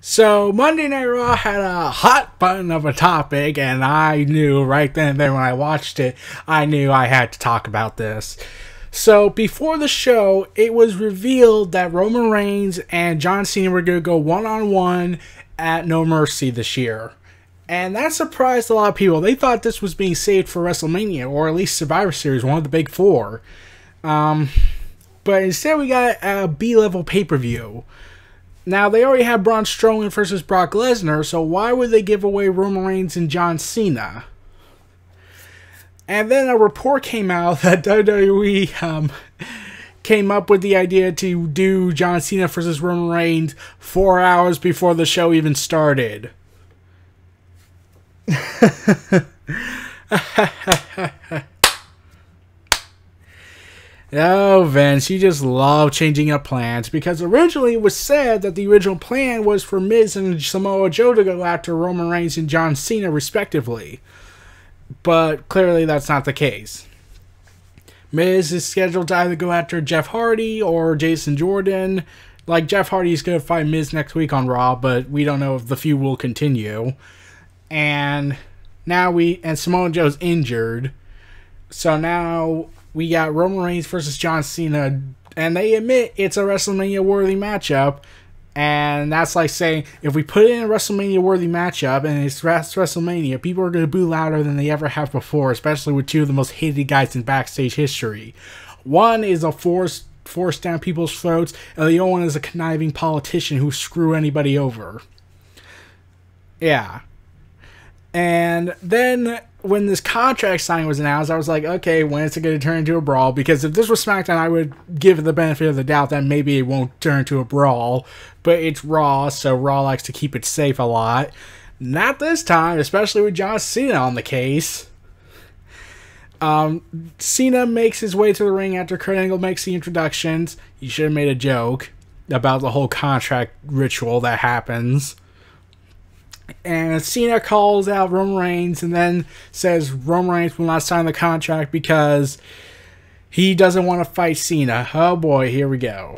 So Monday Night Raw had a hot button of a topic, and I knew right then and there when I watched it, I knew I had to talk about this. So before the show, it was revealed that Roman Reigns and John Cena were going to go one-on-one at No Mercy this year. And that surprised a lot of people. They thought this was being saved for WrestleMania, or at least Survivor Series, one of the big four. But instead we got a B-level pay-per-view. Now, they already had Braun Strowman versus Brock Lesnar, so why would they give away Roman Reigns and John Cena? And then a report came out that WWE came up with the idea to do John Cena versus Roman Reigns 4 hours before the show even started. Oh, Vince, you just love changing up plans, because originally it was said that the original plan was for Miz and Samoa Joe to go after Roman Reigns and John Cena respectively. But clearly that's not the case. Miz is scheduled to either go after Jeff Hardy or Jason Jordan. Like, Jeff Hardy is going to fight Miz next week on Raw, but we don't know if the feud will continue. And now Samoa Joe's injured. So now we got Roman Reigns versus John Cena, and they admit it's a WrestleMania-worthy matchup, and that's like saying, if we put it in a WrestleMania-worthy matchup, and it's WrestleMania, people are going to boo louder than they ever have before, especially with two of the most hated guys in backstage history. One is a force down people's throats, and the other one is a conniving politician who screw anybody over. Yeah. And then when this contract signing was announced, I was like, okay, when is it going to turn into a brawl? Because if this was SmackDown, I would give it the benefit of the doubt that maybe it won't turn into a brawl. But it's Raw, so Raw likes to keep it safe a lot. Not this time, especially with John Cena on the case. Cena makes his way to the ring after Kurt Angle makes the introductions. He should have made a joke about the whole contract ritual that happens. And Cena calls out Roman Reigns and then says Roman Reigns will not sign the contract because he doesn't want to fight Cena. Oh boy, here we go.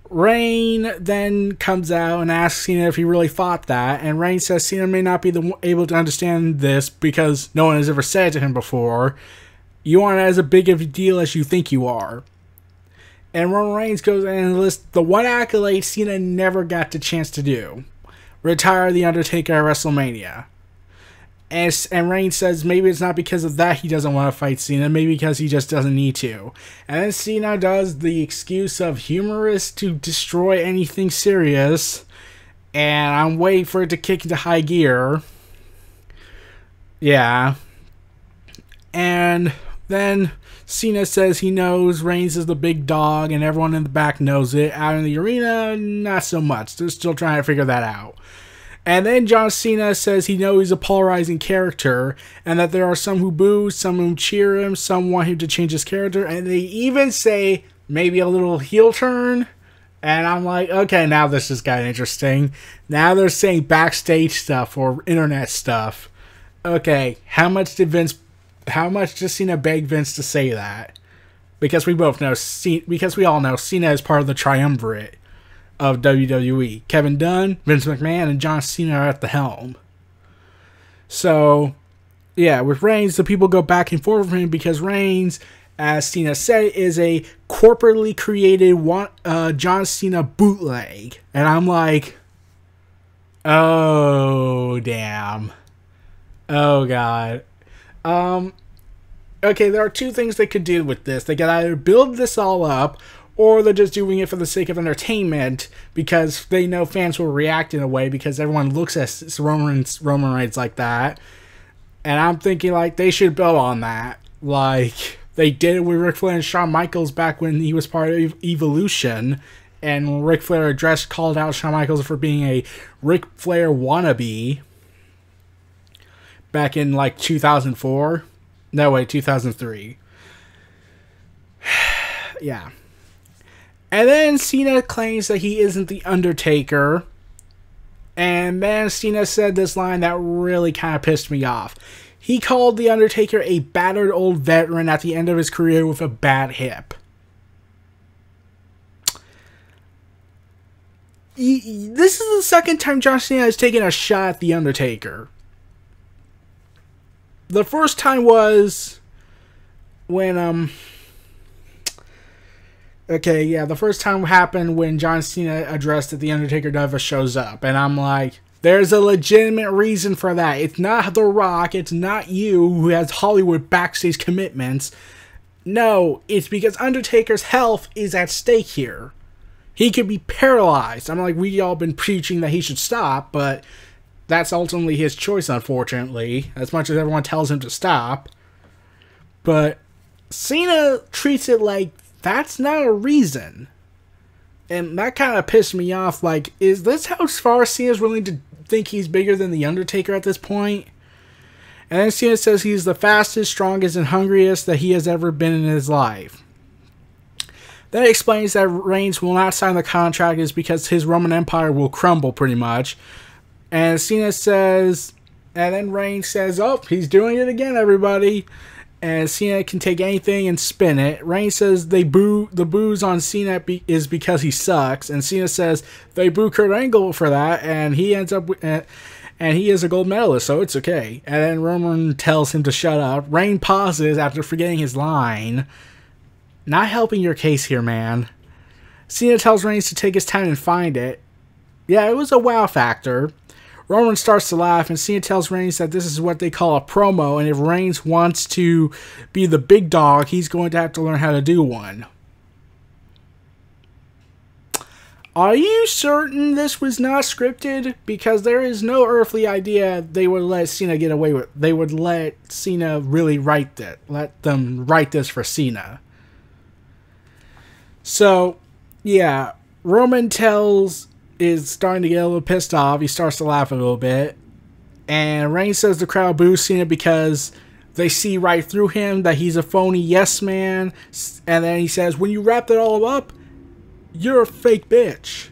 Reigns then comes out and asks Cena if he really thought that, and Reigns says Cena may not be able to understand this because no one has ever said it to him before. You aren't as big of a deal as you think you are. And Roman Reigns goes in and lists the one accolade Cena never got the chance to do. Retire The Undertaker at WrestleMania. And Reigns says maybe it's not because of that he doesn't want to fight Cena, maybe because he just doesn't need to. And then Cena does the excuse of humorous to destroy anything serious, and I'm waiting for it to kick into high gear. Yeah. And then Cena says he knows Reigns is the big dog, and everyone in the back knows it. Out in the arena, not so much. They're still trying to figure that out. And then John Cena says he knows he's a polarizing character, and that there are some who boo, some who cheer him, some want him to change his character, and they even say maybe a little heel turn. And I'm like, okay, now this just got interesting. Now they're saying backstage stuff or internet stuff. Okay, how much does Cena beg Vince to say that? Because we all know Cena is part of the triumvirate of WWE. Kevin Dunn, Vince McMahon, and John Cena are at the helm. So, yeah, with Reigns, the people go back and forth with him because Reigns, as Cena said, is a corporately created John Cena bootleg. And I'm like, oh, damn. Oh, God. Okay, there are two things they could do with this. They could either build this all up, or they're just doing it for the sake of entertainment because they know fans will react in a way because everyone looks at Roman Reigns like that. And I'm thinking, like, they should build on that. Like, they did it with Ric Flair and Shawn Michaels back when he was part of Evolution. And Ric Flair called out Shawn Michaels for being a Ric Flair wannabe back in, like, 2004. No, wait, 2003. Yeah. And then Cena claims that he isn't The Undertaker. And then Cena said this line that really kind of pissed me off. He called The Undertaker a battered old veteran at the end of his career with a bad hip. this is the second time John Cena has taken a shot at The Undertaker. The first time was when, okay, yeah, the first time happened when John Cena addressed that The Undertaker never shows up. And I'm like, there's a legitimate reason for that. It's not The Rock, it's not you who has Hollywood backstage commitments. No, it's because Undertaker's health is at stake here. He could be paralyzed. I'm like, we all been preaching that he should stop, but that's ultimately his choice, unfortunately, as much as everyone tells him to stop. But Cena treats it like that's not a reason. And that kind of pissed me off. Like, is this how far Cena's willing to think he's bigger than The Undertaker at this point? And then Cena says he's the fastest, strongest, and hungriest that he has ever been in his life. Then it explains that Reigns will not sign the contract is because his Roman Empire will crumble, pretty much. And Cena says, and then Reigns says, oh, he's doing it again, everybody. And Cena can take anything and spin it. Reigns says the boos on Cena is because he sucks. And Cena says they boo Kurt Angle for that, and he ends up and he is a gold medalist, so it's okay. And then Roman tells him to shut up. Reigns pauses after forgetting his line. Not helping your case here, man. Cena tells Reigns to take his time and find it. Yeah, it was a wow factor. Roman starts to laugh, and Cena tells Reigns that this is what they call a promo, and if Reigns wants to be the big dog, he's going to have to learn how to do one. Are you certain this was not scripted? Because there is no earthly idea they would let Cena get away with. They would let Cena really write that. Let them write this for Cena. So, yeah, Roman is starting to get a little pissed off. He starts to laugh a little bit. And Reigns says the crowd boos Cena because they see right through him, that he's a phony yes man. And then he says, when you wrap it all up, you're a fake bitch.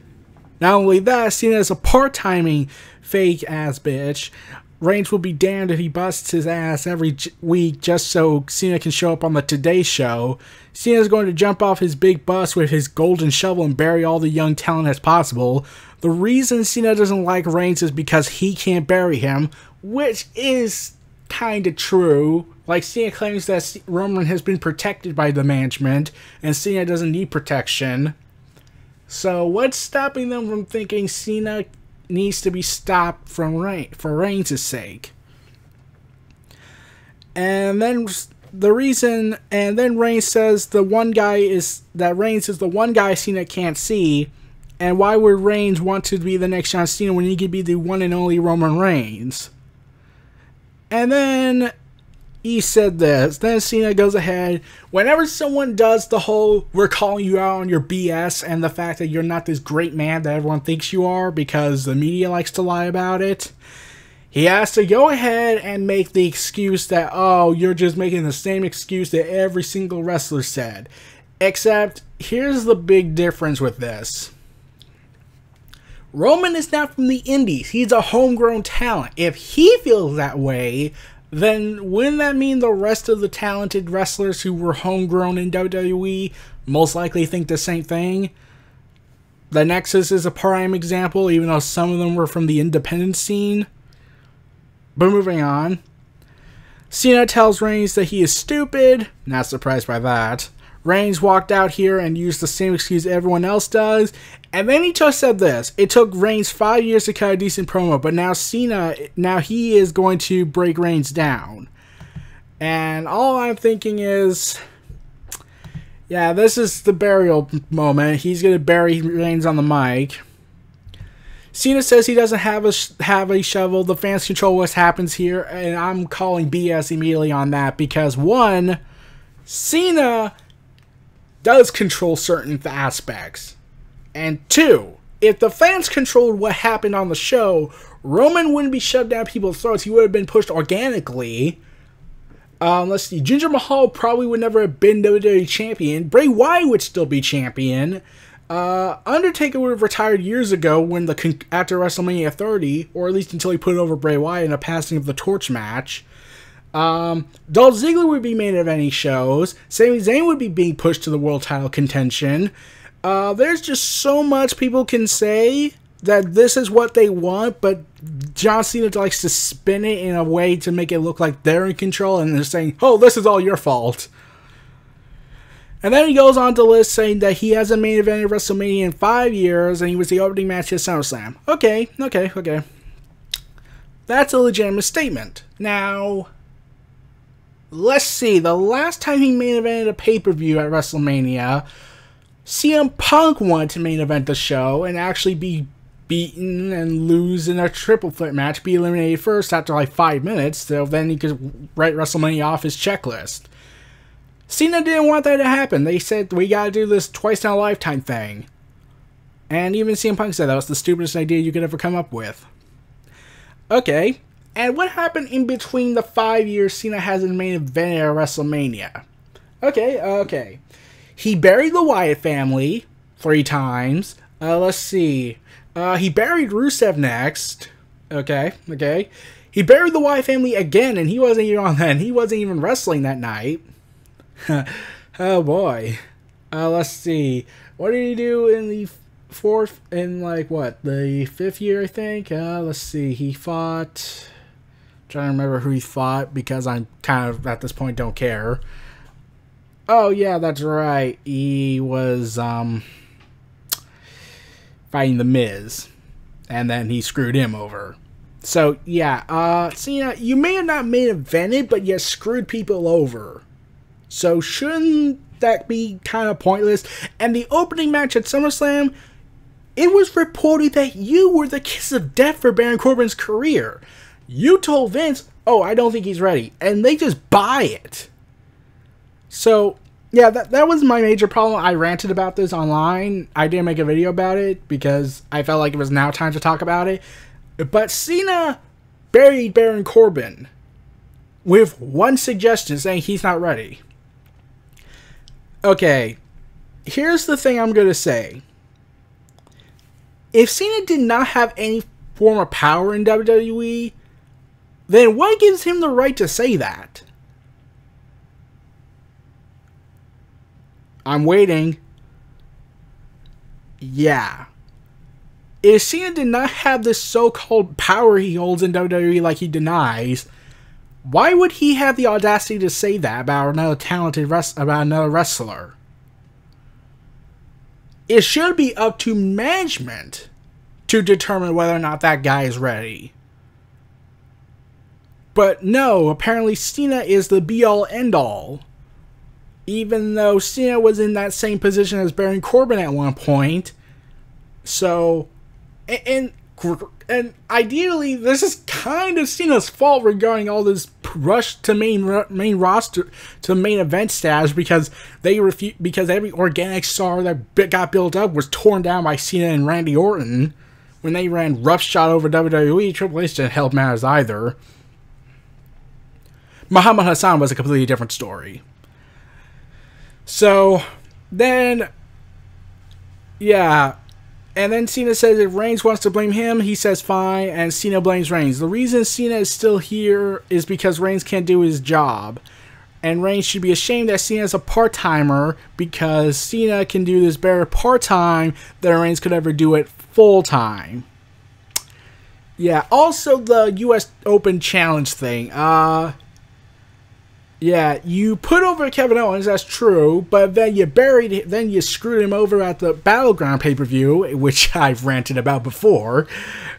Not only that, Cena is a part-timing fake ass bitch. Reigns will be damned if he busts his ass every week just so Cena can show up on the Today Show. Cena's going to jump off his big bus with his golden shovel and bury all the young talent as possible. The reason Cena doesn't like Reigns is because he can't bury him, which is kinda true. Like, Cena claims that Roman has been protected by the management, and Cena doesn't need protection. So what's stopping them from thinking Cena needs to be stopped for Reigns' sake? And then Reigns says Reigns is the one guy Cena can't see, and why would Reigns want to be the next John Cena when he could be the one and only Roman Reigns? And then he said this. Then Cena goes ahead. Whenever someone does the whole, we're calling you out on your BS and the fact that you're not this great man that everyone thinks you are because the media likes to lie about it, he has to go ahead and make the excuse that, oh, you're just making the same excuse that every single wrestler said. Except, here's the big difference with this. Roman is not from the indies. He's a homegrown talent. If he feels that way, then wouldn't that mean the rest of the talented wrestlers who were homegrown in WWE most likely think the same thing? The Nexus is a prime example, even though some of them were from the independent scene. But moving on. Cena tells Reigns that he is stupid. Not surprised by that. Reigns walked out here and used the same excuse everyone else does. And then he just said this. It took Reigns 5 years to cut a decent promo, but now he is going to break Reigns down. And all I'm thinking is, yeah, this is the burial moment. He's going to bury Reigns on the mic. Cena says he doesn't have a shovel. The fans control what happens here, and I'm calling BS immediately on that because, one, Cena does control certain aspects. And two, if the fans controlled what happened on the show, Roman wouldn't be shoved down people's throats. He would have been pushed organically. Let's see. Jinder Mahal probably would never have been WWE champion. Bray Wyatt would still be champion. Undertaker would have retired years ago after WrestleMania 30, or at least until he put over Bray Wyatt in a passing of the torch match. Dolph Ziggler would be main eventing shows. Sami Zayn would be being pushed to the world title contention. There's just so much people can say that this is what they want, but John Cena likes to spin it in a way to make it look like they're in control, and they're saying, oh, this is all your fault. And then he goes on to list saying that he hasn't main evented WrestleMania in 5 years, and he was the opening match at SummerSlam. Okay. That's a legitimate statement. Now, let's see. The last time he main evented a pay-per-view at WrestleMania, CM Punk wanted to main event the show and actually be beaten and lose in a triple threat match, be eliminated first after like 5 minutes, so then he could write WrestleMania off his checklist. Cena didn't want that to happen. They said, we gotta do this twice in a lifetime thing. And even CM Punk said that was the stupidest idea you could ever come up with. Okay, and what happened in between the 5 years Cena hasn't main evented at WrestleMania? Okay. He buried the Wyatt family 3 times. Let's see. He buried Rusev next. Okay. He buried the Wyatt family again, and he wasn't even on that. And he wasn't even wrestling that night. Oh boy. Let's see. What did he do in the the 5th year, I think? Let's see. He fought... I'm trying to remember who he fought, because I'm kind of, at this point, don't care. Oh, yeah, that's right. He was, fighting The Miz. And then he screwed him over. So, yeah, Cena, you may have not main evented, but you screwed people over. So, shouldn't that be kind of pointless? And the opening match at SummerSlam, it was reported that you were the kiss of death for Baron Corbin's career. You told Vince, oh, I don't think he's ready. And they just buy it. So, yeah, that was my major problem. I ranted about this online. I didn't make a video about it because I felt like it was now time to talk about it. But Cena buried Baron Corbin with one suggestion, saying he's not ready. Okay, here's the thing I'm going to say. If Cena did not have any form of power in WWE, then what gives him the right to say that? I'm waiting. Yeah. If Cena did not have this so-called power he holds in WWE like he denies, why would he have the audacity to say that about another wrestler? It should be up to management to determine whether or not that guy is ready. But no, apparently Cena is the be-all, end-all. Even though Cena was in that same position as Baron Corbin at one point. So, and ideally, this is kind of Cena's fault regarding all this rush to main roster to main event status, because because every organic star that got built up was torn down by Cena and Randy Orton when they ran roughshod over WWE. Triple H didn't help matters either. Muhammad Hassan was a completely different story. So, then, yeah, and then Cena says if Reigns wants to blame him, he says fine, and Cena blames Reigns. The reason Cena is still here is because Reigns can't do his job, and Reigns should be ashamed that Cena is a part-timer, because Cena can do this better part-time than Reigns could ever do it full-time. Yeah, also the US Open Challenge thing, yeah, you put over Kevin Owens, that's true, but then you screwed him over at the Battleground pay-per-view, which I've ranted about before.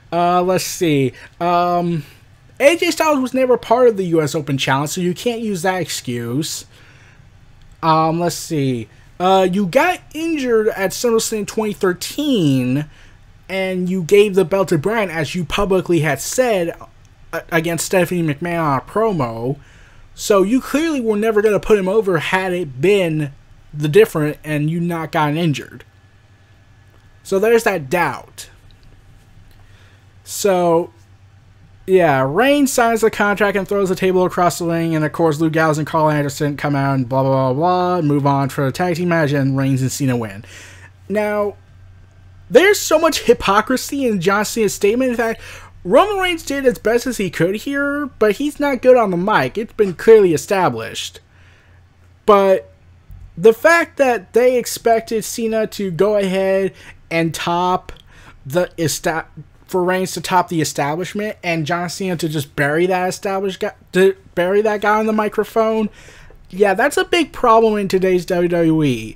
Let's see. AJ Styles was never part of the US Open Challenge, so you can't use that excuse. Let's see. You got injured at SummerSlam 2013, and you gave the belt to Bryan, as you publicly had said, against Stephanie McMahon on a promo. So you clearly were never going to put him over had it been the different and you not gotten injured. So there's that doubt. So, yeah, Reigns signs the contract and throws the table across the ring, and of course Luke Gallows and Carl Anderson come out and blah blah blah blah, move on for the tag team match, and Reigns and Cena win. Now, there's so much hypocrisy in John Cena's statement. In fact, Roman Reigns did as best as he could here, but he's not good on the mic. It's been clearly established. But the fact that they expected Cena to go ahead and top for Reigns to top the establishment, and John Cena to just bury that guy on the microphone. Yeah, that's a big problem in today's WWE.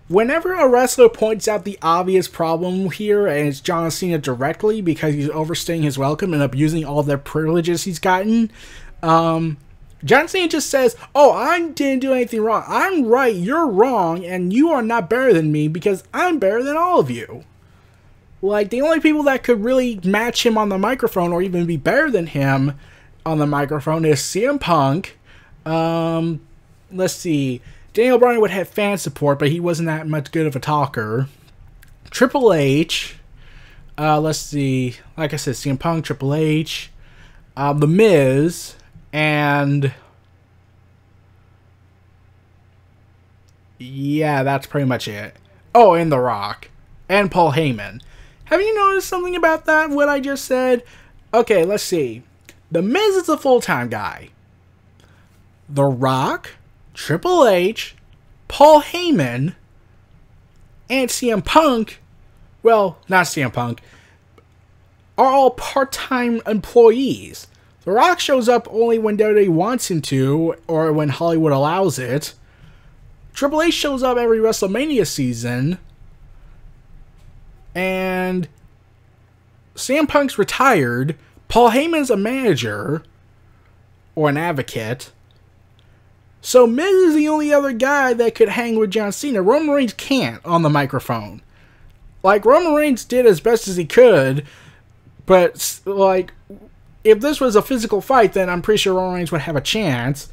Whenever a wrestler points out the obvious problem here, and it's John Cena directly because he's overstaying his welcome and abusing all the privileges he's gotten, John Cena just says, "Oh, I didn't do anything wrong. I'm right, you're wrong, and you are not better than me because I'm better than all of you." Like, the only people that could really match him on the microphone or even be better than him on the microphone is CM Punk. Let's see. Daniel Bryan would have fan support, but he wasn't that much good of a talker. Triple H. Let's see. Like I said, CM Punk, Triple H, The Miz, and yeah, that's pretty much it. Oh, and The Rock. And Paul Heyman. Have you noticed something about that, what I just said? Okay, let's see. The Miz is a full-time guy. The Rock, Triple H, Paul Heyman, and CM Punk, well, not CM Punk, are all part-time employees. The Rock shows up only when WWE wants him to, or when Hollywood allows it. Triple H shows up every WrestleMania season. And CM Punk's retired. Paul Heyman's a manager, or an advocate. So Miz is the only other guy that could hang with John Cena. Roman Reigns can't on the microphone. Like, Roman Reigns did as best as he could, but, like, if this was a physical fight, then I'm pretty sure Roman Reigns would have a chance.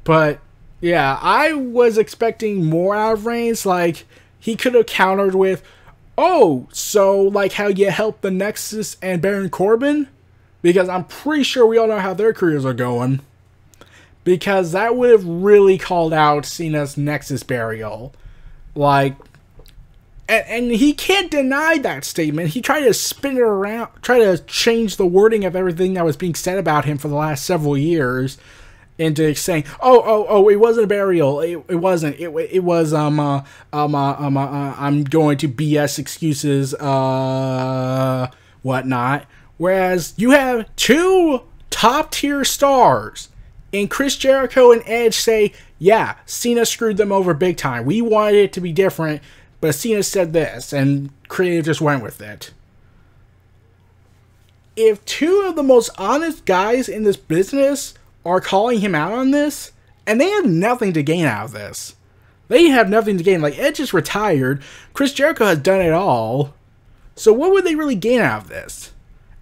But, yeah, I was expecting more out of Reigns. Like, he could have countered with, "Oh, so, like how you helped the Nexus and Baron Corbin?" Because I'm pretty sure we all know how their careers are going. Because that would have really called out Cena's Nexus burial. Like, and he can't deny that statement. He tried to spin it around, try to change the wording of everything that was being said about him for the last several years into saying, oh, it wasn't a burial. It wasn't. It was, I'm going to BS excuses, whatnot. Whereas you have two top-tier stars, and Chris Jericho and Edge say, yeah, Cena screwed them over big time. We wanted it to be different, but Cena said this, and creative just went with it. If two of the most honest guys in this business are calling him out on this, and they have nothing to gain out of this. They have nothing to gain. Like, Edge is retired. Chris Jericho has done it all. So what would they really gain out of this?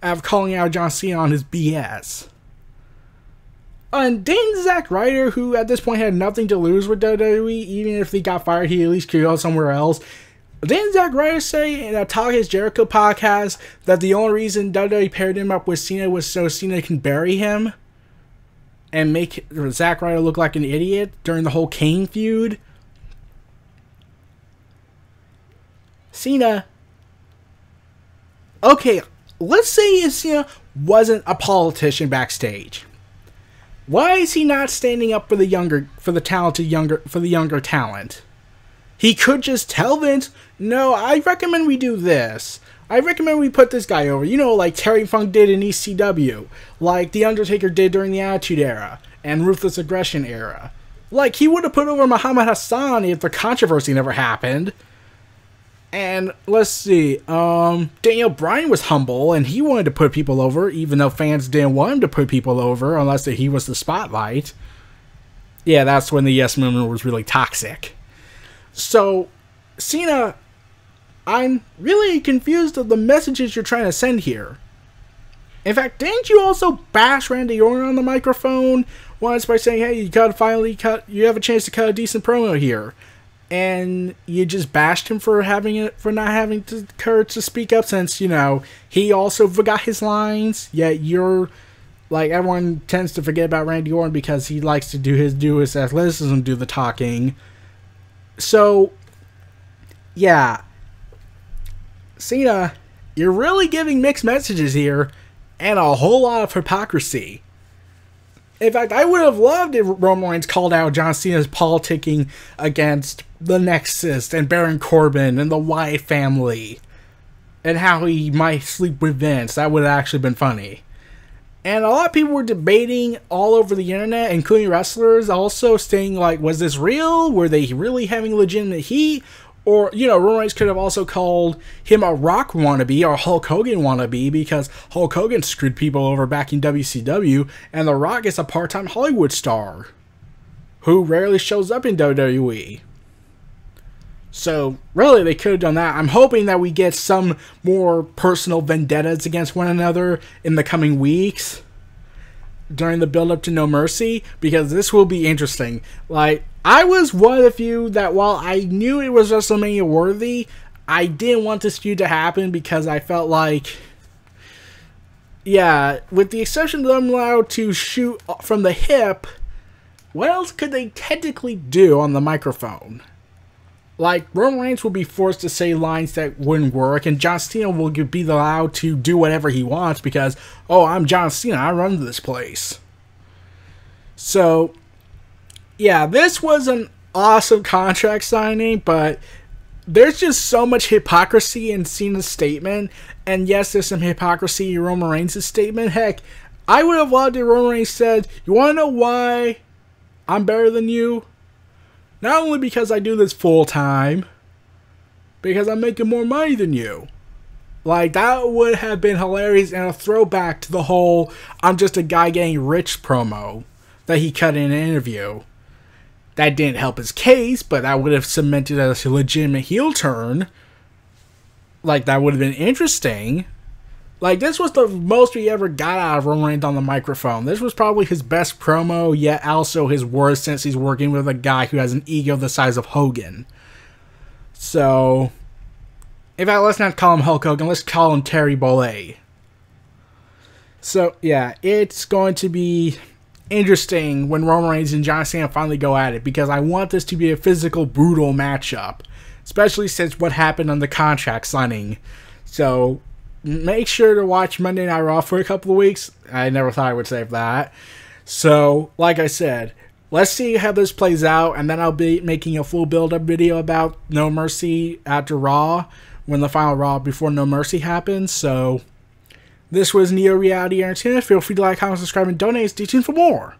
Out of calling out John Cena on his BS? And didn't Zack Ryder, who at this point had nothing to lose with WWE, even if he got fired, he at least could go somewhere else. Didn't Zack Ryder say in a Talk Is Jericho podcast that the only reason WWE paired him up with Cena was so Cena can bury him and make Zack Ryder look like an idiot during the whole Kane feud? Cena. Okay, let's say if Cena wasn't a politician backstage. Why is he not standing up for the younger talent? He could just tell Vince, no, I recommend we do this. I recommend we put this guy over. You know, like Terry Funk did in ECW. Like The Undertaker did during the Attitude Era and Ruthless Aggression Era. Like, he would have put over Muhammad Hassan if the controversy never happened. And let's see, Daniel Bryan was humble, and he wanted to put people over, even though fans didn't want him to put people over, unless he was the spotlight. Yeah, that's when the Yes Movement was really toxic. So, Cena, I'm really confused of the messages you're trying to send here. In fact, didn't you also bash Randy Orton on the microphone once by saying, hey, you have a chance to cut a decent promo here? And you just bashed him for not having the courage to speak up, since, you know, he also forgot his lines. Yet you're like, everyone tends to forget about Randy Orton because he likes to do his athleticism, do the talking. So, yeah, Cena, you're really giving mixed messages here, and a whole lot of hypocrisy. In fact, I would have loved if Roman Reigns called out John Cena's politicking against the Nexus and Baron Corbin and the Wyatt family, and how he might sleep with Vince. That would have actually been funny. And a lot of people were debating all over the internet, including wrestlers, also saying, like, was this real? Were they really having legitimate heat? Or, you know, Roman Reigns could have also called him a Rock wannabe or Hulk Hogan wannabe, because Hulk Hogan screwed people over back in WCW, and The Rock is a part-time Hollywood star who rarely shows up in WWE. So, really, they could have done that. I'm hoping that we get some more personal vendettas against one another in the coming weeks during the build-up to No Mercy, because this will be interesting. Like, I was one of the few that, while I knew it was WrestleMania worthy, I didn't want this feud to happen because I felt like, yeah, with the exception of them allowed to shoot from the hip, what else could they technically do on the microphone? Like, Roman Reigns will be forced to say lines that wouldn't work, and John Cena will be allowed to do whatever he wants because, oh, I'm John Cena, I run this place. So, yeah, this was an awesome contract signing, but there's just so much hypocrisy in Cena's statement, and yes, there's some hypocrisy in Roman Reigns' statement. Heck, I would have loved if Roman Reigns said, you want to know why I'm better than you? Not only because I do this full time, because I'm making more money than you. Like, that would have been hilarious and a throwback to the whole I'm just a guy getting rich promo that he cut in an interview. That didn't help his case, but that would have cemented a legitimate heel turn. Like, that would have been interesting. Like, this was the most we ever got out of Roman Reigns on the microphone. This was probably his best promo, yet also his worst, since he's working with a guy who has an ego the size of Hogan. So, in fact, let's not call him Hulk Hogan, let's call him Terry Bollea. So, yeah, it's going to be interesting when Roman Reigns and John Cena finally go at it, because I want this to be a physical, brutal matchup, especially since what happened on the contract signing. So, make sure to watch Monday Night Raw for a couple of weeks. I never thought I would say that. So, like I said, let's see how this plays out, and then I'll be making a full build-up video about No Mercy after Raw, when the final Raw before No Mercy happens. So, this was Neo Reality Entertainment. Feel free to like, comment, subscribe, and donate. Stay tuned for more.